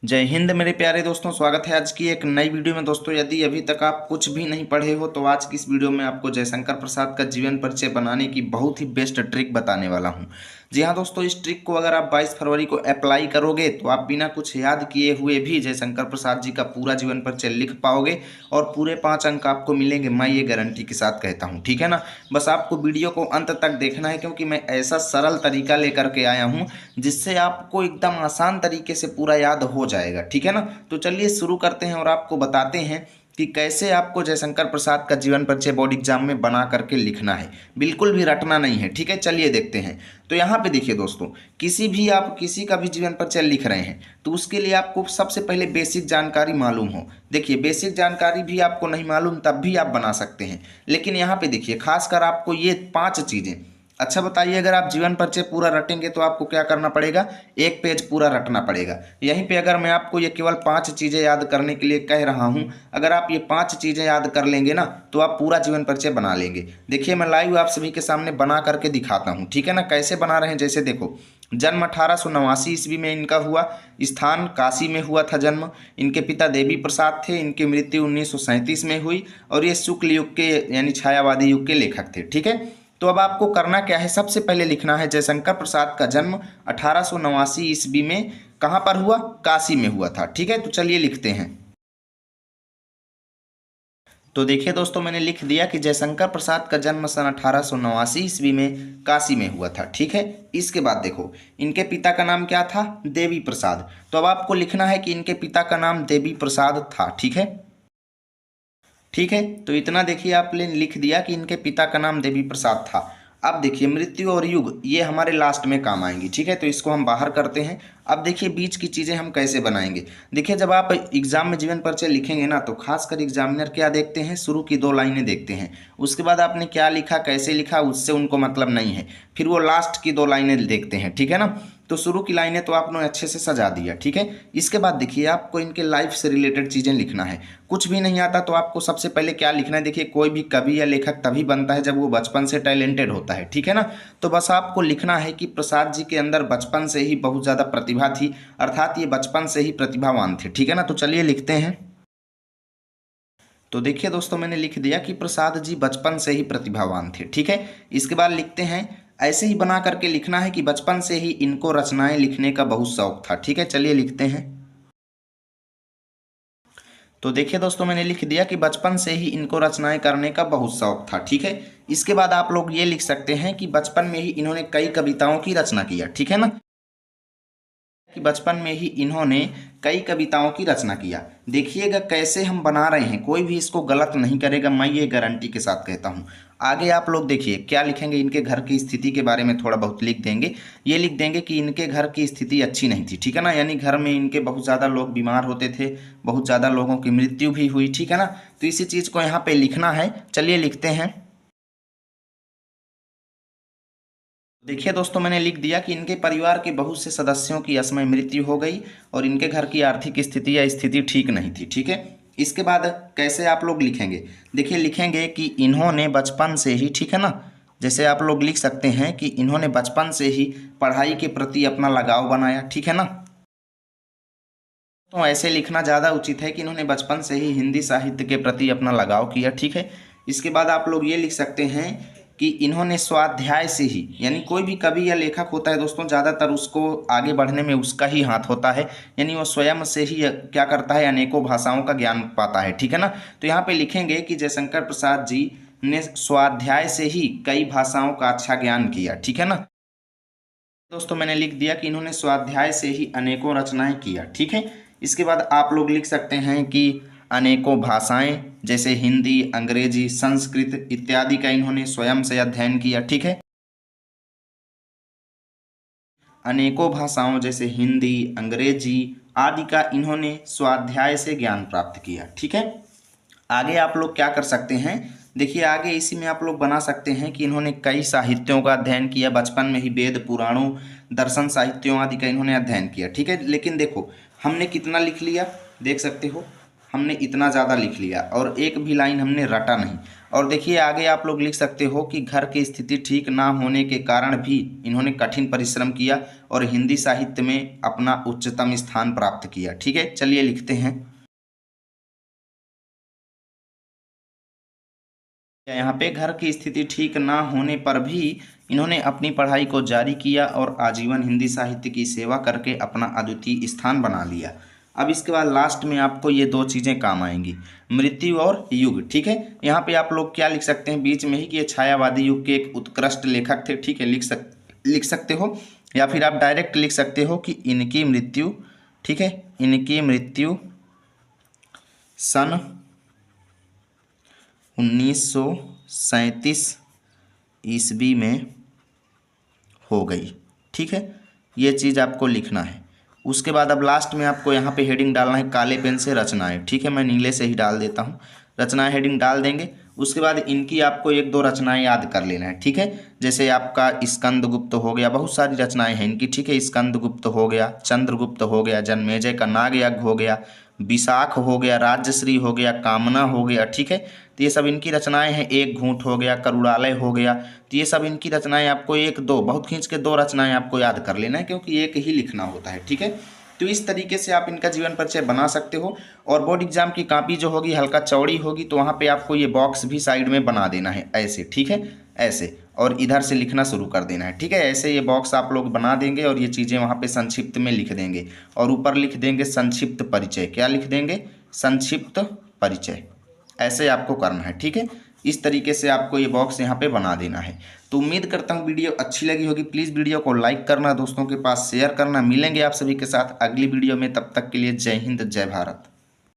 जय हिंद मेरे प्यारे दोस्तों, स्वागत है आज की एक नई वीडियो में। दोस्तों, यदि अभी तक आप कुछ भी नहीं पढ़े हो तो आज की इस वीडियो में आपको जयशंकर प्रसाद का जीवन परिचय बनाने की बहुत ही बेस्ट ट्रिक बताने वाला हूं। जी हां दोस्तों, इस ट्रिक को अगर आप 22 फरवरी को अप्लाई करोगे तो आप बिना कुछ याद किए हुए भी जयशंकर प्रसाद जी का पूरा जीवन परिचय लिख पाओगे और पूरे 5 अंक आपको मिलेंगे। मैं ये गारंटी के साथ कहता हूँ, ठीक है ना। बस आपको वीडियो को अंत तक देखना है, क्योंकि मैं ऐसा सरल तरीका लेकर के आया हूँ जिससे आपको एकदम आसान तरीके से पूरा याद हो जाएगा, ठीक है ना। तो चलिए शुरू करते हैं और आपको बताते हैं कि कैसे आपको जयशंकर प्रसाद का जीवन परिचय बोर्ड एग्जाम में बना करके लिखना है। बिल्कुल भी रटना नहीं है, ठीक है। चलिए देखते हैं। तो यहाँ पे देखिए दोस्तों, आप किसी का भी जीवन परिचय लिख रहे हैं तो उसके लिए आपको सबसे पहले बेसिक जानकारी मालूम हो। देखिए, बेसिक जानकारी भी आपको नहीं मालूम तब भी आप बना सकते हैं, लेकिन यहाँ पे देखिए खासकर आपको ये 5 चीज़ें। अच्छा बताइए, अगर आप जीवन परिचय पूरा रटेंगे तो आपको क्या करना पड़ेगा? एक पेज पूरा रटना पड़ेगा। यहीं पे अगर मैं आपको ये केवल 5 चीज़ें याद करने के लिए कह रहा हूँ, अगर आप ये 5 चीज़ें याद कर लेंगे ना तो आप पूरा जीवन परिचय बना लेंगे। देखिए, मैं लाइव आप सभी के सामने बना करके दिखाता हूँ, ठीक है ना। कैसे बना रहे हैं, जैसे देखो, जन्म 1889 ईस्वी में इनका हुआ, स्थान काशी में हुआ था जन्म, इनके पिता देवी प्रसाद थे, इनकी मृत्यु 1937 में हुई और ये शुक्ल युग के यानी छायावादी युग के लेखक थे, ठीक है। तो अब आपको करना क्या है, सबसे पहले लिखना है जयशंकर प्रसाद का जन्म 1889 ईस्वी में कहाँ पर हुआ? काशी में हुआ था, ठीक है। तो चलिए लिखते हैं। तो देखिए दोस्तों, मैंने लिख दिया कि जयशंकर प्रसाद का जन्म सन 1889 ईस्वी में काशी में हुआ था, ठीक है। इसके बाद देखो, इनके पिता का नाम क्या था? देवी प्रसाद। तो अब आपको लिखना है कि इनके पिता का नाम देवी प्रसाद था, ठीक है। ठीक है, तो इतना देखिए आपने लिख दिया कि इनके पिता का नाम देवी प्रसाद था। अब देखिए, मृत्यु और युग ये हमारे लास्ट में काम आएंगी, ठीक है। तो इसको हम बाहर करते हैं। अब देखिए बीच की चीज़ें हम कैसे बनाएंगे। देखिए, जब आप एग्जाम में जीवन परिचय लिखेंगे ना तो खासकर एग्जामिनर क्या देखते हैं? शुरू की 2 लाइनें देखते हैं। उसके बाद आपने क्या लिखा, कैसे लिखा, उससे उनको मतलब नहीं है। फिर वो लास्ट की 2 लाइनें देखते हैं, ठीक है ना। तो शुरू की लाइनें तो आपने अच्छे से सजा दिया, ठीक है। इसके बाद देखिए, आपको इनके लाइफ से रिलेटेड चीज़ें लिखना है। कुछ भी नहीं आता तो आपको सबसे पहले क्या लिखना है? देखिए, कोई भी कवि या लेखक तभी बनता है जब वो बचपन से टैलेंटेड होता है, ठीक है ना। तो बस आपको लिखना है कि प्रसाद जी के अंदर बचपन से ही बहुत ज़्यादा प्रतिभा थी, अर्थात ये बचपन से ही प्रतिभावान थे, ठीक है ना। तो चलिए लिखते हैं। तो देखिए दोस्तों, मैंने लिख दिया कि प्रसाद जी बचपन से ही प्रतिभावान थे, ठीक है। इसके बाद लिखते हैं, ऐसे ही बना करके लिखना है कि बचपन से ही इनको रचनाएं लिखने का बहुत शौक था, ठीक है। चलिए लिखते हैं। तो देखिए दोस्तों, मैंने लिख दिया कि बचपन से ही इनको रचनाएं करने का बहुत शौक था, ठीक है। इसके बाद आप लोग ये लिख सकते हैं कि बचपन में ही इन्होंने कई कविताओं की रचना किया, ठीक है ना। कि बचपन में ही इन्होंने कई कविताओं की रचना किया। देखिएगा कैसे हम बना रहे हैं, कोई भी इसको गलत नहीं करेगा, मैं ये गारंटी के साथ कहता हूँ। आगे आप लोग देखिए क्या लिखेंगे, इनके घर की स्थिति के बारे में थोड़ा बहुत लिख देंगे। ये लिख देंगे कि इनके घर की स्थिति अच्छी नहीं थी, ठीक है ना। यानी घर में इनके बहुत ज़्यादा लोग बीमार होते थे, बहुत ज़्यादा लोगों की मृत्यु भी हुई, ठीक है ना। तो इसी चीज़ को यहाँ पे लिखना है। चलिए लिखते हैं। देखिए दोस्तों, मैंने लिख दिया कि इनके परिवार के बहुत से सदस्यों की असमय मृत्यु हो गई और इनके घर की आर्थिक स्थिति या स्थिति ठीक नहीं थी, ठीक है। इसके बाद कैसे आप लोग लिखेंगे? देखिए, लिखेंगे कि इन्होंने बचपन से ही, ठीक है ना। जैसे आप लोग लिख सकते हैं कि इन्होंने बचपन से ही पढ़ाई के प्रति अपना लगाव बनाया, ठीक है ना। तो ऐसे लिखना ज़्यादा उचित है कि इन्होंने बचपन से ही हिंदी साहित्य के प्रति अपना लगाव किया, ठीक है। इसके बाद आप लोग ये लिख सकते हैं कि इन्होंने स्वाध्याय से ही, यानी कोई भी कवि या लेखक होता है दोस्तों, ज़्यादातर उसको आगे बढ़ने में उसका ही हाथ होता है, यानी वो स्वयं से ही क्या करता है, अनेकों भाषाओं का ज्ञान पाता है, ठीक है ना। तो यहाँ पे लिखेंगे कि जयशंकर प्रसाद जी ने स्वाध्याय से ही कई भाषाओं का अच्छा ज्ञान किया, ठीक है ना। दोस्तों, मैंने लिख दिया कि इन्होंने स्वाध्याय से ही अनेकों रचनाएं किया, ठीक है। इसके बाद आप लोग लिख सकते हैं कि अनेकों भाषाएं जैसे हिंदी, अंग्रेजी, संस्कृत इत्यादि का इन्होंने स्वयं से अध्ययन किया, ठीक है। अनेकों भाषाओं जैसे हिंदी, अंग्रेजी आदि का इन्होंने स्वाध्याय से ज्ञान प्राप्त किया, ठीक है। आगे आप लोग क्या कर सकते हैं? देखिए, आगे इसी में आप लोग बना सकते हैं कि इन्होंने कई साहित्यों का अध्ययन किया, बचपन में ही वेद, पुराणों, दर्शन साहित्यों आदि का इन्होंने अध्ययन किया, ठीक है। लेकिन देखो, हमने कितना लिख लिया, देख सकते हो, हमने इतना ज़्यादा लिख लिया और एक भी लाइन हमने रटा नहीं। और देखिए आगे आप लोग लिख सकते हो कि घर की स्थिति ठीक ना होने के कारण भी इन्होंने कठिन परिश्रम किया और हिंदी साहित्य में अपना उच्चतम स्थान प्राप्त किया। ठीक है, चलिए लिखते हैं। यहाँ पे घर की स्थिति ठीक ना होने पर भी इन्होंने अपनी पढ़ाई को जारी किया और आजीवन हिंदी साहित्य की सेवा करके अपना अद्वितीय स्थान बना लिया। अब इसके बाद लास्ट में आपको ये दो चीज़ें काम आएंगी, मृत्यु और युग। ठीक है, यहाँ पे आप लोग क्या लिख सकते हैं बीच में ही कि ये छायावादी युग के एक उत्कृष्ट लेखक थे। ठीक है, लिख सकते हो, या फिर आप डायरेक्ट लिख सकते हो कि इनकी मृत्यु, ठीक है, इनकी मृत्यु सन 1937 ईस्वी में हो गई। ठीक है, ये चीज़ आपको लिखना है। उसके बाद अब लास्ट में आपको यहाँ पे हेडिंग डालना है काले पेन से रचनाएं। ठीक है, मैं नीले से ही डाल देता हूँ, रचनाएं हेडिंग डाल देंगे। उसके बाद इनकी आपको एक दो रचनाएं याद कर लेना है। ठीक है, जैसे आपका स्कंदगुप्त हो गया, बहुत सारी रचनाएं हैं इनकी। ठीक है, स्कंदगुप्त हो गया, चंद्रगुप्त हो गया, जन्मेजय का नागयज्ञ हो गया, विशाख हो गया, राजश्री हो गया, कामना हो गया। ठीक है, तो ये सब इनकी रचनाएं हैं। एक घूंट हो गया, करुणालय हो गया। तो ये सब इनकी रचनाएं आपको एक दो, बहुत खींच के दो रचनाएं आपको याद कर लेना है, क्योंकि एक ही लिखना होता है। ठीक है, तो इस तरीके से आप इनका जीवन परिचय बना सकते हो। और बोर्ड एग्जाम की कॉपी जो होगी हल्का चौड़ी होगी, तो वहाँ पे आपको ये बॉक्स भी साइड में बना देना है ऐसे। ठीक है, ऐसे, और इधर से लिखना शुरू कर देना है। ठीक है, ऐसे ये बॉक्स आप लोग बना देंगे और ये चीज़ें वहाँ पे संक्षिप्त में लिख देंगे और ऊपर लिख देंगे संक्षिप्त परिचय। क्या लिख देंगे? संक्षिप्त परिचय। ऐसे आपको करना है। ठीक है, इस तरीके से आपको ये बॉक्स यहाँ पे बना देना है। तो उम्मीद करता हूँ वीडियो अच्छी लगी होगी। प्लीज़ वीडियो को लाइक करना, दोस्तों के पास शेयर करना। मिलेंगे आप सभी के साथ अगली वीडियो में, तब तक के लिए जय हिंद, जय भारत।